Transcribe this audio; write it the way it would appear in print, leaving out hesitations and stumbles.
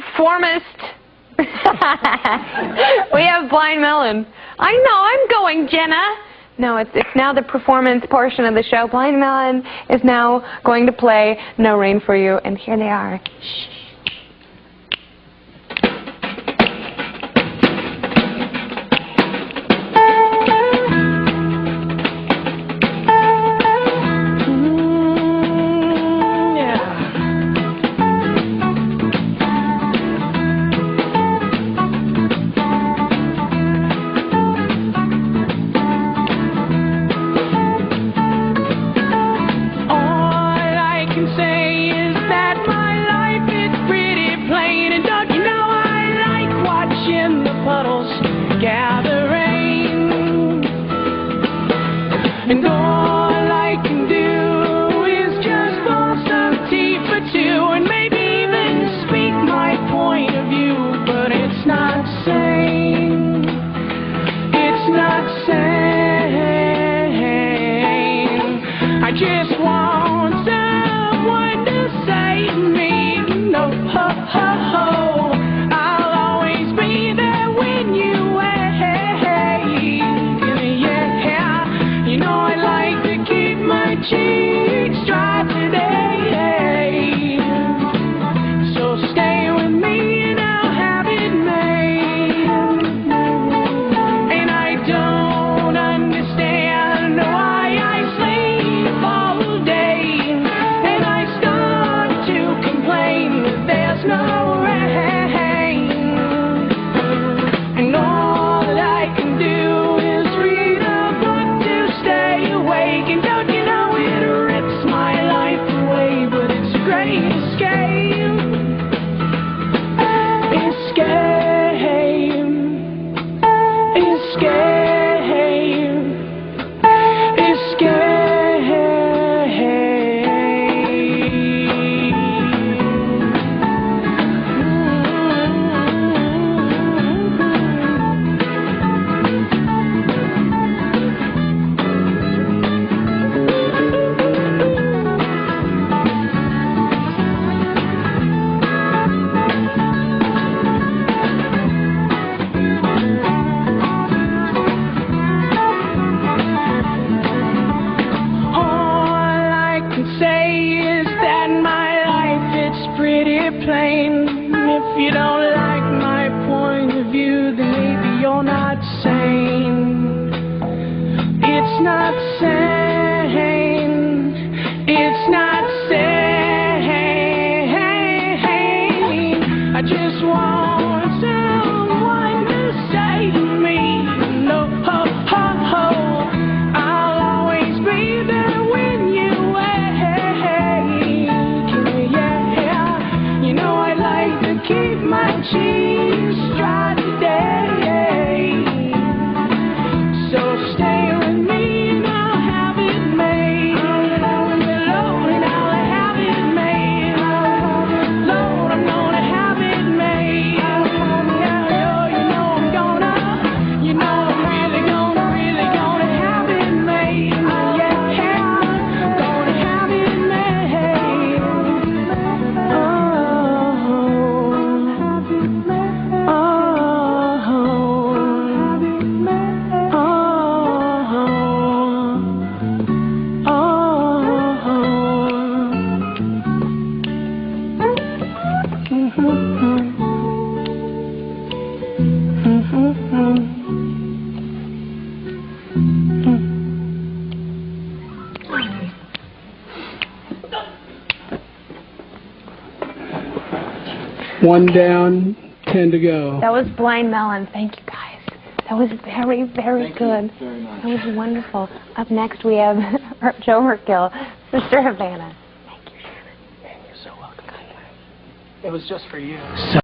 performist. We have Blind Melon. I know, I'm going, Jenna. No, it's now the performance portion of the show. Blind Melon is now going to play No Rain for you, and here they are. Shh. And all I can do is just pour some tea for two and maybe even speak my point of view. But it's not sane. It's not sane. I just want someone to save me. No, ho, ho, ho. I'll always be there when you wait. You know I like to keep my cheeks dry today. So stay with me and I'll have it made. And I don't understand why I sleep all day. And I start to complain that there's no rain. And all that I can do is read a book to stay awake. And don't you know it rips my life away, but it's a great escape. Escape. Escape. Plain. If you don't like my point of view, then maybe you're not sane. It's not sane. It's not sane. I just want someone to save me. No, ho, ho, ho. I'll always be there when you keep my cheeks dry today. So stay with me and I'll have it made. Lord, and I'll have it made. Lord, I'm gonna have it made. You know I'm gonna, you know I'm really gonna have it made. Yeah, gonna have it made. One down, 10 to go. That was Blind Melon. Thank you, guys. That was very, very good. Very nice. That was wonderful. Up next, we have Joe Merkill, Sister Havana. Thank you, Shannon. And you're so welcome. It was just for you. So